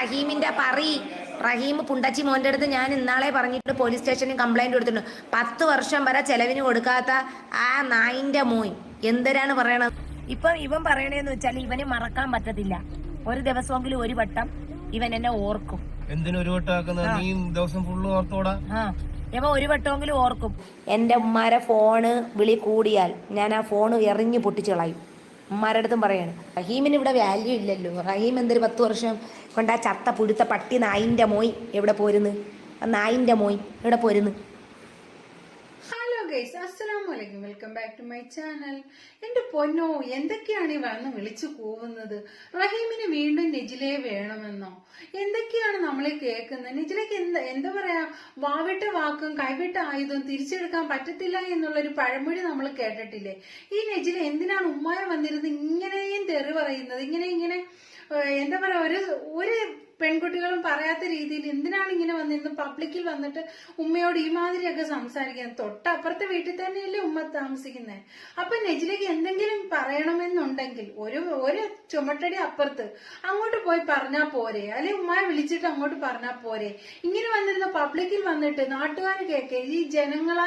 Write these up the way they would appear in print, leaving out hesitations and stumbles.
റഹീമിന്റെ റഹീം പുണ്ടച്ചി മോന്റെ അടുത്ത് ഞാൻ ഇന്നാളെ പറഞ്ഞിട്ട് പോലീസ് സ്റ്റേഷനിൽ കംപ്ലൈന്റ് കൊടുത്തിട്ടുണ്ട്. 10 വർഷം വരെ ചെലവിന് കൊടുക്കാത്ത ആ നായിന്റെ മോൻ എന്തരാണ് പറയണത്? ഇപ്പൊ ഇവൻ പറയണേന്ന് വെച്ചാൽ ഇവന് മറക്കാൻ പറ്റത്തില്ല. ഒരു ദിവസമെങ്കിലും ഒരു വട്ടം ഇവൻ എന്നെ ഓർക്കും. എന്തിനൊരു വട്ടം നീ ദിവസം ഫുള്ള് ഓർത്തോടാ? ഇവ ഒരു വട്ടമെങ്കിലും ഓർക്കും. എന്റെ ഉമ്മാരെ ഫോണ് വിളി കൂടിയാൽ ഞാൻ ആ ഫോണ് എറിഞ്ഞു പൊട്ടിച്ചു കളയും. ഉമ്മാരുടെ അടുത്തും പറയാണ്. റഹീമിന് ഇവിടെ വാല്യൂ ഇല്ലല്ലോ. റഹീം എന്തൊരു 10 വർഷം കൊണ്ട് ആ ചത്ത പുഴുത്ത പട്ടി നായിന്റെ മോയ് എവിടെ പോരുന്ന്? നായിന്റെ മോയ് എവിടെ പോരുന്ന്? ഹലോ ഗൈസ്, അസ്സലാമലൈക്കും. Welcome back to my channel. എന്റെ പൊന്നോ, എന്തൊക്കെയാണ് ഈ വന്ന് വിളിച്ചു കൂവുന്നത്? റഹീമിന് വീണ്ടും നെജിലയെ വേണമെന്നോ? എന്തൊക്കെയാണ് നമ്മളെ കേൾക്കുന്നത്? നെജിലയ്ക്ക് എന്താ പറയാ, വാവിട്ട വാക്കും കൈവിട്ട ആയുധവും തിരിച്ചെടുക്കാൻ പറ്റത്തില്ല എന്നുള്ളൊരു പഴമൊഴി നമ്മൾ കേട്ടിട്ടില്ലേ? ഈ നെജില എന്തിനാണ് ഉമ്മായ വന്നിരുന്നത് ഇങ്ങനെയും തെറി പറയുന്നത്? ഇങ്ങനെ എന്താ പറയാ, ഒരു പെൺകുട്ടികളും പറയാത്ത രീതിയിൽ എന്തിനാണ് ഇങ്ങനെ വന്നിരുന്നത് പബ്ലിക്കിൽ വന്നിട്ട് ഉമ്മയോട് ഈ മാതിരിയൊക്കെ സംസാരിക്കുന്നത്? തൊട്ടപ്പുറത്തെ വീട്ടിൽ തന്നെയല്ലേ ഉമ്മ താമസിക്കുന്നത്. അപ്പൊ നെജിലയ്ക്ക് എന്തെങ്കിലും പറയണമെന്നുണ്ടെങ്കിൽ ഒരു ചുമട്ടടി അപ്പുറത്ത് അങ്ങോട്ട് പോയി പറഞ്ഞാ പോരെ? അല്ലെ ഉമ്മയെ വിളിച്ചിട്ട് അങ്ങോട്ട് പറഞ്ഞാ പോരെ? ഇങ്ങനെ വന്നിരുന്ന പബ്ലിക്കിൽ വന്നിട്ട് നാട്ടുകാർ കേക്കെ, ഈ ജനങ്ങൾ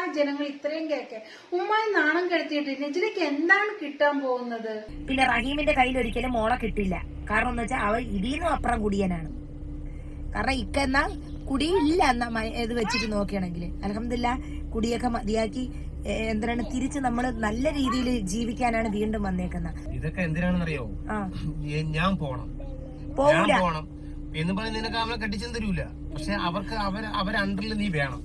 ഇത്രയും കേക്കെ ഉമ്മായി നാണം കെടുത്തിയിട്ട് നെജിലയ്ക്ക് എന്താണ് കിട്ടാൻ പോകുന്നത്? പിന്നെ റഹീമിന്റെ കയ്യിൽ ഒരിക്കലും മോളെ കിട്ടില്ല. കാരണം എന്ന് വെച്ചാൽ അവൾ ഇടിയുന്നു അപ്പുറം കുടിയനാണ്. കാരണം ഇക്കെന്നാ കുടിയില്ല എന്നാ ഇത് വെച്ചിട്ട് നോക്കുകയാണെങ്കിൽ അൽഹംദുലില്ലാ കുടിയൊക്കെ മതിയാക്കി എന്തിനാണ് തിരിച്ച് നമ്മള് നല്ല രീതിയിൽ ജീവിക്കാനാണ് വീണ്ടും വന്നേക്കുന്നത്. ഇതൊക്കെ എന്തിനാണെന്നറിയോ? ഞാൻ പോണം എന്ന് പറഞ്ഞ് നിനക്ക് അവനെ കെട്ടിച്ചു തരൂല. പക്ഷെ അവർക്ക് അവരെ അണ്ടറിൽ നീ വേണം.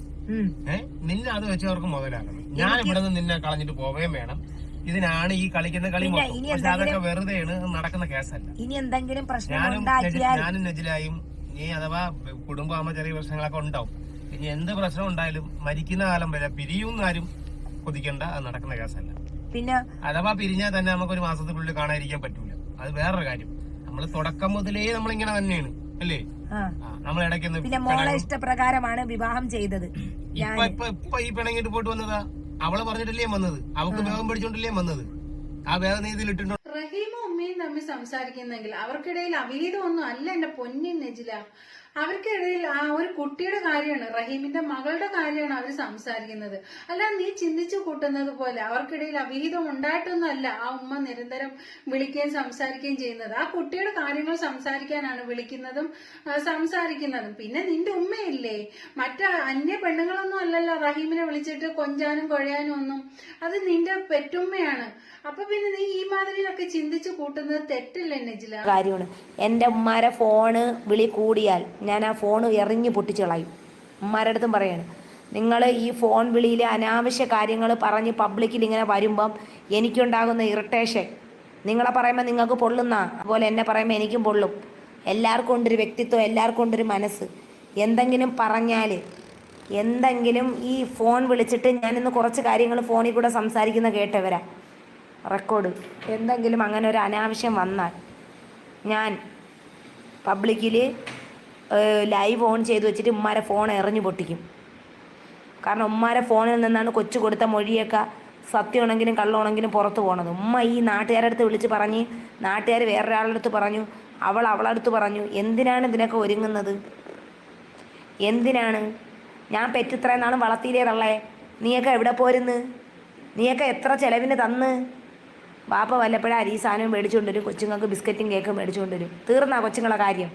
നിന്നെ അത് വെച്ച് അവർക്ക് മുതലാക്കണം. ഞാൻ ഇവിടെ നിന്ന് നിന്നെ കളഞ്ഞിട്ട് പോവുകയും വേണം. ഇതിനാണ് ഈ കളിക്കുന്ന കളി. പക്ഷെ അതൊക്കെ വെറുതെയാണ്, നടക്കുന്ന കേസല്ല. ഇനി എന്തെങ്കിലും ഞാനും നെജിലായും നീ അഥവാ കുടുംബമാകുമ്പോ ചെറിയ പ്രശ്നങ്ങളൊക്കെ ഉണ്ടാവും. ഇനി എന്ത് പ്രശ്നം ഉണ്ടായാലും മരിക്കുന്ന കാലം വരെ പിരിയുന്നാരും കൊതിക്കണ്ട. അത് നടക്കുന്ന കേസല്ല. പിന്നെ അഥവാ പിരിഞ്ഞാൽ തന്നെ നമുക്ക് ഒരു മാസത്തിനുള്ളിൽ കാണാതിരിക്കാൻ പറ്റൂല. അത് വേറൊരു കാര്യം. നമ്മള് തുടക്കം മുതലേ നമ്മളിങ്ങനെ തന്നെയാണ്, അല്ലേ? നമ്മൾ ഇടയ്ക്കൊന്ന് പിന്നെ മോളെ ഇഷ്ടപ്രകാരമാണ് വിവാഹം ചെയ്തത്. ഇപ്പൊ ഈ പിണങ്ങിട്ട് പോയിട്ട് വന്നതാ. അവളെ പറഞ്ഞിട്ടല്ലേ വന്നത്? അവക്ക് വേഗം പിടിച്ചോണ്ടല്ലേ വന്നത്? ആ വേഗം നീ ഇതിലിട്ടുണ്ടോ? റഹീമും ഉമ്മയും തമ്മിൽ സംസാരിക്കുന്നെങ്കിൽ അവർക്കിടയിൽ അവിഹിതമൊന്നും അല്ല എന്റെ പൊന്നിൻ നെജില. അവർക്കിടയിൽ ആ ഒരു കുട്ടിയുടെ കാര്യമാണ്, റഹീമിന്റെ മകളുടെ കാര്യമാണ് അവർ സംസാരിക്കുന്നത്. അല്ല നീ ചിന്തിച്ചു കൂട്ടുന്നത് പോലെ അവർക്കിടയിൽ അവിഹിതം ഉണ്ടായിട്ടൊന്നുമല്ല ആ ഉമ്മ നിരന്തരം വിളിക്കുകയും സംസാരിക്കുകയും ചെയ്യുന്നത്. ആ കുട്ടിയുടെ കാര്യങ്ങൾ സംസാരിക്കാനാണ് വിളിക്കുന്നതും സംസാരിക്കുന്നതും. പിന്നെ നിന്റെ ഉമ്മയില്ലേ, മറ്റ അന്യ പെണ്ണുങ്ങളൊന്നും അല്ലല്ലോ റഹീമിനെ വിളിച്ചിട്ട് കൊഞ്ചാനും കൊഴയാനും ഒന്നും. അത് നിന്റെ പെറ്റുമ്മയാണ്. അപ്പൊ പിന്നെ നീ ഈ മാതിരിയൊക്കെ ചിന്തിച്ചു കൂട്ടുന്നത് തെറ്റില്ല നെജില. കാര്യമാണ്. എന്റെ ഉമ്മാരെ ഫോണ് വിളി കൂടിയാൽ ഞാൻ ആ ഫോൺ എറിഞ്ഞു പൊട്ടിച്ചു കളയും. ഉമ്മാരുടെ അടുത്തും പറയാണ്, നിങ്ങൾ ഈ ഫോൺ വിളിയിൽ അനാവശ്യ കാര്യങ്ങൾ പറഞ്ഞ് പബ്ലിക്കിൽ ഇങ്ങനെ വരുമ്പം എനിക്കുണ്ടാകുന്ന ഇറിറ്റേഷൻ നിങ്ങളെ പറയുമ്പോൾ നിങ്ങൾക്ക് പൊള്ളുന്ന അതുപോലെ എന്നെ പറയുമ്പോൾ എനിക്കും പൊള്ളും. എല്ലാവർക്കും ഉണ്ടൊരു വ്യക്തിത്വം, എല്ലാവർക്കും ഉണ്ടൊരു മനസ്സ്. എന്തെങ്കിലും പറഞ്ഞാൽ എന്തെങ്കിലും ഈ ഫോൺ വിളിച്ചിട്ട് ഞാനിന്ന് കുറച്ച് കാര്യങ്ങൾ ഫോണിൽ കൂടെ സംസാരിക്കുന്ന കേട്ടവരാ റെക്കോർഡ്. എന്തെങ്കിലും അങ്ങനെ ഒരു അനാവശ്യം വന്നാൽ ഞാൻ പബ്ലിക്കിൽ ലൈവ് ഓൺ ചെയ്ത് വെച്ചിട്ട് ഉമ്മാരെ ഫോൺ എറിഞ്ഞു പൊട്ടിക്കും. കാരണം ഉമ്മാരെ ഫോണിൽ നിന്നാണ് കൊച്ചു കൊടുത്ത മൊഴിയൊക്കെ സത്യമാണെങ്കിലും കള്ളമാണെങ്കിലും പുറത്തു പോകണത്. ഉമ്മ ഈ നാട്ടുകാരുടെ അടുത്ത് വിളിച്ച് പറഞ്ഞ് നാട്ടുകാർ വേറൊരാളുടെ അടുത്ത് പറഞ്ഞു, അവളടുത്ത് പറഞ്ഞു. എന്തിനാണ് ഇതിനൊക്കെ ഒരുങ്ങുന്നത്? എന്തിനാണ്? ഞാൻ പെറ്റിത്രയും നാളും വളർത്തിയില്ലേ തള്ളേ. നീയൊക്കെ എവിടെ പോരുന്ന്? നീയൊക്കെ എത്ര ചെലവിന് തന്ന്? ബാപ്പ വല്ലപ്പോഴും അരി സാധനവും മേടിച്ചുകൊണ്ട് വരും, കൊച്ചുങ്ങൾക്ക് ബിസ്ക്കറ്റും കേക്കും മേടിച്ചുകൊണ്ട് വരും. തീർന്നാ കൊച്ചുങ്ങളെ കാര്യം?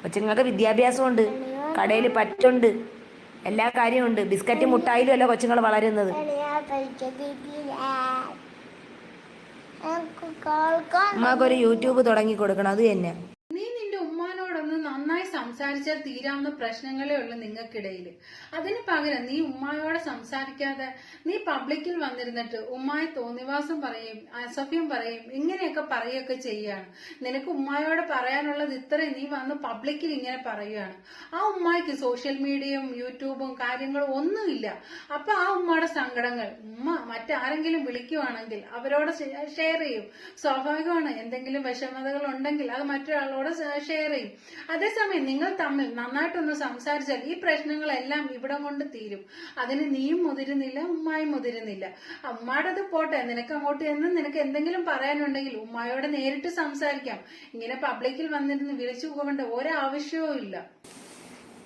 കൊച്ചുങ്ങൾക്ക് വിദ്യാഭ്യാസമുണ്ട്, കടയിൽ പറ്റുണ്ട്, എല്ലാ കാര്യമുണ്ട്. ബിസ്ക്കറ്റും മുട്ടായിലും അല്ല കൊച്ചുങ്ങൾ വളരുന്നത്. ഉമ്മാക്കൊരു യൂട്യൂബ് തുടങ്ങി കൊടുക്കണം, അത് തന്നെ. നീ നിന്റെ ഉമ്മാനോടൊന്ന് നന്നായി സംസാരിച്ചാൽ തീരാവുന്ന പ്രശ്നങ്ങളേ ഉള്ളൂ നിങ്ങൾക്കിടയിൽ. അതിന് പകരം നീ ഉമ്മായോടെ സംസാരിക്കാതെ നീ പബ്ലിക്കിൽ വന്നിരുന്നിട്ട് ഉമ്മായി തോന്നിവാസം പറയും, അസഭ്യം പറയും, ഇങ്ങനെയൊക്കെ പറയുകയൊക്കെ ചെയ്യാണ്. നിനക്ക് ഉമ്മായോടെ പറയാനുള്ളത് ഇത്രയും നീ വന്ന് പബ്ലിക്കിൽ ഇങ്ങനെ പറയുകയാണ്. ആ ഉമ്മായിക്ക് സോഷ്യൽ മീഡിയയും യൂട്യൂബും കാര്യങ്ങളും ഒന്നുമില്ല. അപ്പൊ ആ ഉമ്മയുടെ സങ്കടങ്ങൾ ഉമ്മ മറ്റാരെങ്കിലും വിളിക്കുവാണെങ്കിൽ അവരോട് ഷെയർ ചെയ്യും. സ്വാഭാവികമാണ്, എന്തെങ്കിലും വിഷമതകൾ ഉണ്ടെങ്കിൽ അത് മറ്റൊരാളോട് ഷെയർ ചെയ്യും. അതേസമയം നിങ്ങൾ തമ്മിൽ നന്നായിട്ടൊന്ന് സംസാരിച്ചാൽ ഈ പ്രശ്നങ്ങളെല്ലാം ഇവിടെ കൊണ്ട് തീരും. അതിന് നീയും മുതിരുന്നില്ല, ഉമ്മായും മുതിരുന്നില്ല. ഉമ്മാടത് പോട്ടെ, നിനക്ക് അങ്ങോട്ട് എന്ന് നിനക്ക് എന്തെങ്കിലും പറയാനുണ്ടെങ്കിൽ ഉമ്മായോട് നേരിട്ട് സംസാരിക്കാം. ഇങ്ങനെ പബ്ലിക്കിൽ വന്നിരുന്ന് വിളിച്ചു പോകേണ്ട ഒരാവശ്യവും ഇല്ല.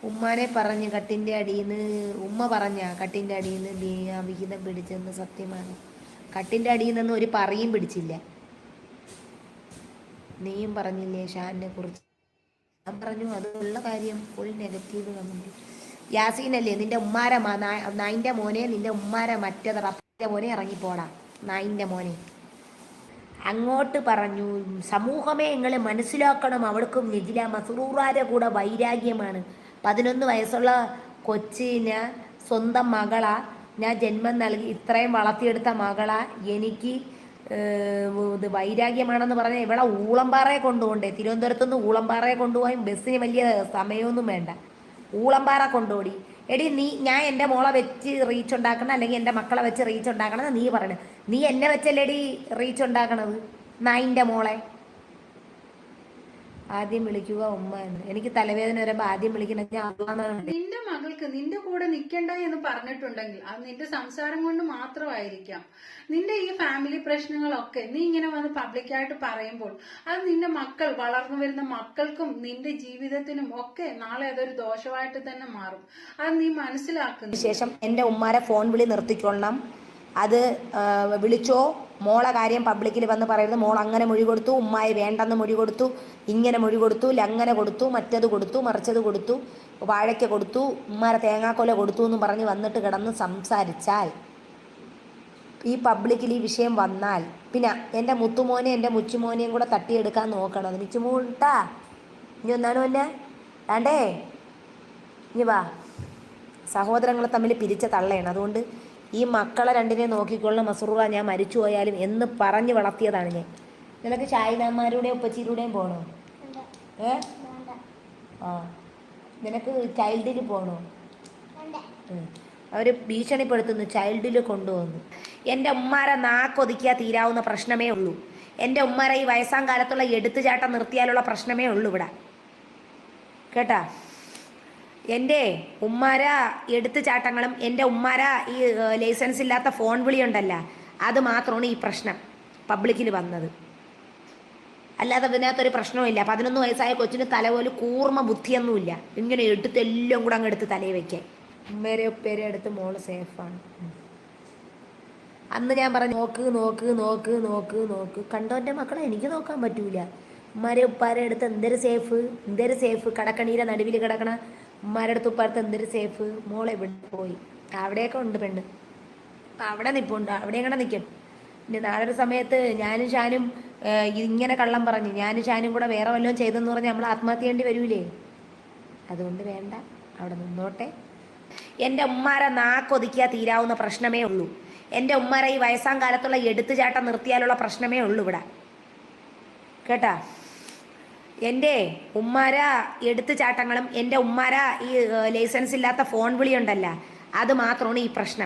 ഉമ്മാനെ പറഞ്ഞ് കട്ടിൻ്റെ അടിയിന്ന് ഉമ്മ പറഞ്ഞ കട്ടിൻ്റെ അടിയിന്ന് നീ ആ വിഹിതം പിടിച്ചെന്ന് സത്യമാണ്. കട്ടിൻ്റെ അടിയിൽ നിന്ന് ഒരു പറയും പിടിച്ചില്ല. നീയും പറഞ്ഞില്ലേ ഷാനിനെ കുറിച്ച്? ഞാൻ പറഞ്ഞു അതുള്ള കാര്യം ഫുൾ നെഗറ്റീവ് കമന്റ്. യാസീനല്ലേ നിന്റെ ഉമ്മാര നായിൻ്റെ മോനെ, നിന്റെ ഉമ്മാര മറ്റേത് റപ്പിൻ്റെ മോനെ ഇറങ്ങിപ്പോടാ നായിൻ്റെ മോനെ. അങ്ങോട്ട് പറഞ്ഞു സമൂഹമേ നിങ്ങൾ മനസ്സിലാക്കണം, അവൾക്കും നെജില മസ്റൂറാരെ കൂടെ വൈരാഗ്യമാണ്. 11 വയസ്സുള്ള കൊച്ചിന് സ്വന്തം മകളാ ഞാൻ ജന്മം നൽകി, ഇത്രയും വളർത്തിയെടുത്ത മകളാ എനിക്ക് ഇത് വൈരാഗ്യമാണെന്ന് പറഞ്ഞാൽ ഇവിടെ ഊളംപാറയെ കൊണ്ടുപോകണ്ടേ? തിരുവനന്തപുരത്തുനിന്ന് ഊളംപാറയെ കൊണ്ടുപോകാൻ ബസ്സിന് വലിയ സമയമൊന്നും വേണ്ട. ഊളംപാറ കൊണ്ടുപോടി. എടി ഞാൻ എൻ്റെ മോളെ വെച്ച് റീച്ച് ഉണ്ടാക്കണം, അല്ലെങ്കിൽ എൻ്റെ മക്കളെ വെച്ച് റീച്ച് ഉണ്ടാക്കണം എന്ന് നീ പറയണേ. നീ എന്നെ വെച്ചല്ലേടി റീച്ച് ഉണ്ടാക്കണത് നായിൻ്റെ മോളെ. ആദ്യം വിളിക്കുക ഉമ്മ എന്ന്. എനിക്ക് തലവേദന വരുമ്പോൾ ആദ്യം വിളിക്കണമെങ്കിൽ അള്ളാന്നാണ്. നിന്റെ മകൾക്ക് നിന്റെ കൂടെ നിൽക്കണ്ട എന്ന് പറഞ്ഞിട്ടുണ്ടെങ്കിൽ അത് നിന്റെ സംസാരം കൊണ്ട് മാത്രമായിരിക്കാം. നിന്റെ ഈ ഫാമിലി പ്രശ്നങ്ങളൊക്കെ നീ ഇങ്ങനെ വന്ന് പബ്ലിക്കായിട്ട് പറയുമ്പോൾ അത് നിന്റെ മക്കൾ, വളർന്നു വരുന്ന മക്കൾക്കും നിന്റെ ജീവിതത്തിനും ഒക്കെ നാളെ അതൊരു ദോഷമായിട്ട് തന്നെ മാറും. അത് നീ മനസ്സിലാക്കുന്നു. ശേഷം എൻ്റെ ഉമ്മാരെ ഫോൺ വിളി നിർത്തിക്കൊള്ളണം. അത് വിളിച്ചോ, മോളെ കാര്യം പബ്ലിക്കിൽ വന്ന് പറയുന്നത് മോൾ അങ്ങനെ മൊഴി കൊടുത്തു, ഉമ്മായി വേണ്ടെന്ന് മൊഴി കൊടുത്തു, ഇങ്ങനെ മൊഴി കൊടുത്തു, ലങ്ങനെ കൊടുത്തു, മറ്റത് കൊടുത്തു, മറിച്ചത് കൊടുത്തു, വാഴയ്ക്ക കൊടുത്തു, ഉമ്മാരെ തേങ്ങാക്കൊല കൊടുത്തു എന്നും പറഞ്ഞ് വന്നിട്ട് കിടന്ന് സംസാരിച്ചാൽ, ഈ പബ്ലിക്കിൽ ഈ വിഷയം വന്നാൽ പിന്നെ എൻ്റെ മുത്തുമോനെ എൻ്റെ മുച്ചുമോനെയും കൂടെ തട്ടിയെടുക്കാൻ നോക്കണം. അത് മിച്ചുമൂട്ടാ ഇനി ഒന്നാണ് എന്നെ വേണ്ടേ? ഇനി വാ. സഹോദരങ്ങളെ തമ്മിൽ പിരിച്ച തള്ളയാണ്. അതുകൊണ്ട് ഈ മക്കളെ രണ്ടിനെ നോക്കിക്കൊള്ളണം മസ്റൂറ, ഞാൻ മരിച്ചു പോയാലും എന്ന് പറഞ്ഞ് വളർത്തിയതാണ് ഞാൻ. നിനക്ക് ഷാഹിദാമാരുടെയും ഉപ്പച്ചിയിലൂടെയും പോകണോ? ആ നിനക്ക് ചൈൽഡിൽ പോകണോ? അവർ ഭീഷണിപ്പെടുത്തുന്നു, ചൈൽഡിൽ കൊണ്ടുവന്നു. എൻ്റെ ഉമ്മാരെ നാക്കൊതുക്കിയാൽ തീരാവുന്ന പ്രശ്നമേ ഉള്ളൂ. എൻ്റെ ഉമ്മാരെ ഈ വയസ്സാം കാലത്തുള്ള എടുത്തുചാട്ടം നിർത്തിയാലുള്ള പ്രശ്നമേ ഉള്ളൂ ഇവിടെ, കേട്ടാ? എൻ്റെ ഉമ്മാര എടുത്തുചാട്ടങ്ങളും എൻ്റെ ഉമ്മാര ഈ ലൈസൻസ് ഇല്ലാത്ത ഫോൺ വിളിയുണ്ടല്ല, അത് മാത്രമാണ് ഈ പ്രശ്നം പബ്ലിക്കിൽ വന്നത്. അല്ലാതെ അതിനകത്തൊരു പ്രശ്നവുമില്ല. 11 വയസ്സായ കൊച്ചിന് തല പോലും കൂർമ്മ ബുദ്ധിയൊന്നുമില്ല. ഇങ്ങനെ എടുത്ത് എല്ലാം കൂടെ അങ്ങ് എടുത്ത് തലയിൽ വയ്ക്കാൻ. ഉമ്മേരെ ഉപ്പേരെ എടുത്ത് മോള് സേഫാണ്. അന്ന് ഞാൻ പറഞ്ഞു നോക്ക് നോക്ക് നോക്ക് നോക്ക് നോക്ക്. കണ്ടോൻ്റെ മക്കളെ എനിക്ക് നോക്കാൻ പറ്റൂല. ഉമ്മാരെ ഉപ്പാരെ അടുത്ത് എന്തൊരു സേഫ്, കടക്കണീരെ നടുവിൽ കിടക്കണ ഉമ്മാരുടെ അടുത്ത് ഉപ്പാരത്ത് എന്തൊരു സേഫ്. മോളെ ഇവിടെ പോയി, അവിടെയൊക്കെ ഉണ്ട് പെണ്ണ്, അവിടെ നിൽപ്പുണ്ട്, അവിടെ എങ്ങനെ നിൽക്കും. പിന്നെ നാളൊരു സമയത്ത് ഞാനും ഷാനും ഇങ്ങനെ കള്ളം പറഞ്ഞ് ഞാനും ഷാനും കൂടെ വേറെ വല്ലതും ചെയ്തെന്ന് പറഞ്ഞാൽ നമ്മൾ ആത്മഹത്യ ചെയ്യേണ്ടി വരൂലേ? അതുകൊണ്ട് വേണ്ട, അവിടെ നിന്നോട്ടെ. എൻ്റെ ഉമ്മാരെ നാക്കൊതുക്കിയാൽ തീരാവുന്ന പ്രശ്നമേ ഉള്ളൂ. എൻ്റെ ഉമ്മാരെ ഈ വയസ്സാം കാലത്തുള്ള എടുത്തുചാട്ടം നിർത്തിയാലുള്ള പ്രശ്നമേ ഉള്ളൂ ഇവിടെ, കേട്ടാ? എൻ്റെ ഉമ്മാര എടുത്തുചാട്ടങ്ങളും എൻ്റെ ഉമ്മാര ഈ ലൈസൻസ് ഇല്ലാത്ത ഫോൺ വിളിയുണ്ടല്ല, അത് മാത്രമാണ് ഈ പ്രശ്നം.